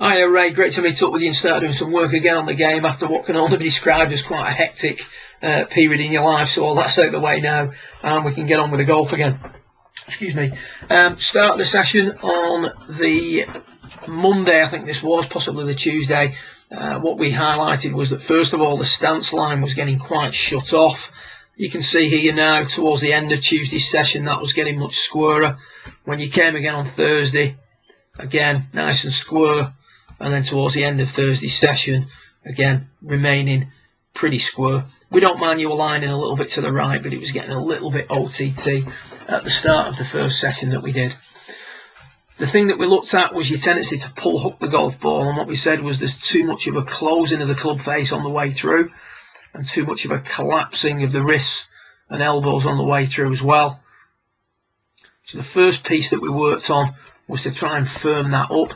Hiya Ray, great to meet up with you and start doing some work again on the game after what can only be described as quite a hectic period in your life. So all that's out of the way now and we can get on with the golf again. Excuse me. Start the session on the Monday, I think this was, possibly the Tuesday. What we highlighted was that first of all the stance line was getting quite shut off. You can see here now towards the end of Tuesday's session that was getting much squarer. When you came again on Thursday, again nice and square, and then towards the end of Thursday's session again remaining pretty square. We don't mind you aligning a little bit to the right, but it was getting a little bit OTT at the start of the first session that we did. The thing that we looked at was your tendency to pull hook the golf ball, and what we said was there's too much of a closing of the club face on the way through and too much of a collapsing of the wrists and elbows on the way through as well. So the first piece that we worked on was to try and firm that up.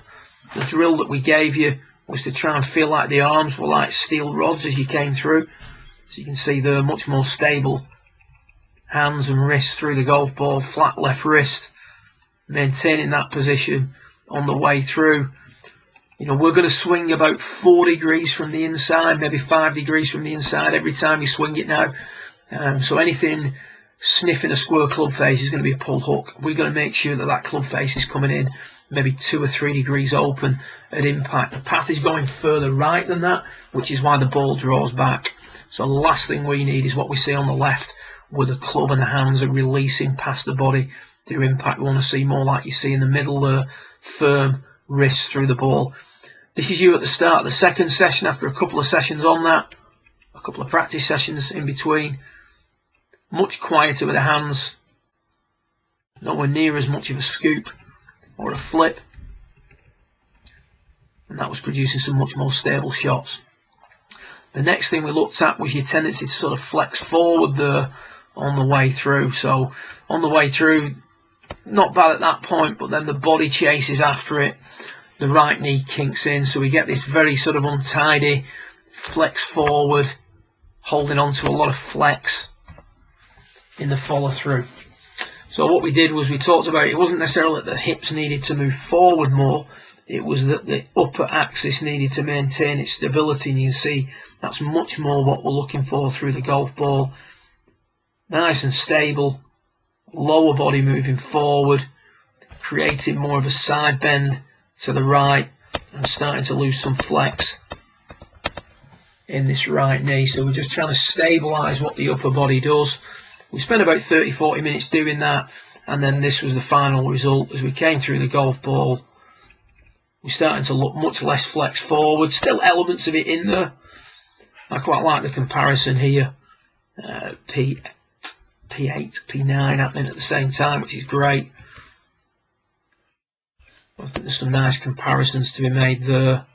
The drill that we gave you was to try and feel like the arms were like steel rods as you came through. So you can see they're much more stable hands and wrists through the golf ball, flat left wrist, maintaining that position on the way through. You know, we're going to swing about 4 degrees from the inside, maybe 5 degrees from the inside every time you swing it now. So anything sniffing a square club face is going to be a pull hook. We're going to make sure that that club face is coming in maybe 2 or 3 degrees open at impact. The path is going further right than that, which is why the ball draws back. So the last thing we need is what we see on the left, where the club and the hands are releasing past the body to impact. We want to see more like you see in the middle there, firm wrists through the ball. This is you at the start of the second session after a couple of sessions on that, a couple of practice sessions in between. Much quieter with the hands, nowhere near as much of a scoop or a flip, and that was producing some much more stable shots. The next thing we looked at was your tendency to sort of flex forward there on the way through. So on the way through, not bad at that point, but then the body chases after it. The right knee kinks in, so we get this very sort of untidy flex forward, holding on to a lot of flex in the follow through. So what we did was we talked about it wasn't necessarily that the hips needed to move forward more, it was that the upper axis needed to maintain its stability, and you can see that's much more what we're looking for through the golf ball. Nice and stable, lower body moving forward, creating more of a side bend to the right and starting to lose some flex in this right knee. So we're just trying to stabilise what the upper body does. We spent about 30-40 minutes doing that, and then this was the final result. As we came through the golf ball, we're starting to look much less flex forward, still elements of it in there. I quite like the comparison here, P8, P9 happening at the same time, which is great. I think there's some nice comparisons to be made there.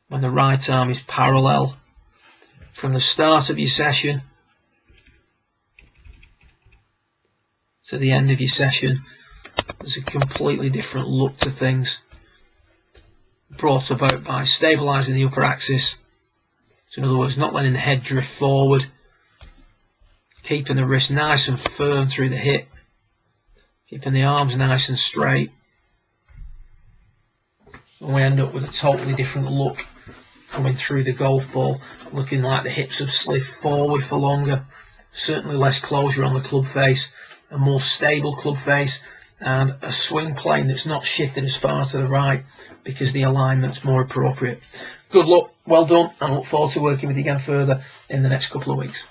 When the right arm is parallel from the start of your session to the end of your session, there's a completely different look to things, brought about by stabilising the upper axis. So in other words, not letting the head drift forward, keeping the wrist nice and firm through the hip, keeping the arms nice and straight. And we end up with a totally different look coming through the golf ball, looking like the hips have slid forward for longer, certainly less closure on the club face, a more stable club face, and a swing plane that's not shifted as far to the right because the alignment's more appropriate. Good luck, well done, and I look forward to working with you again further in the next couple of weeks.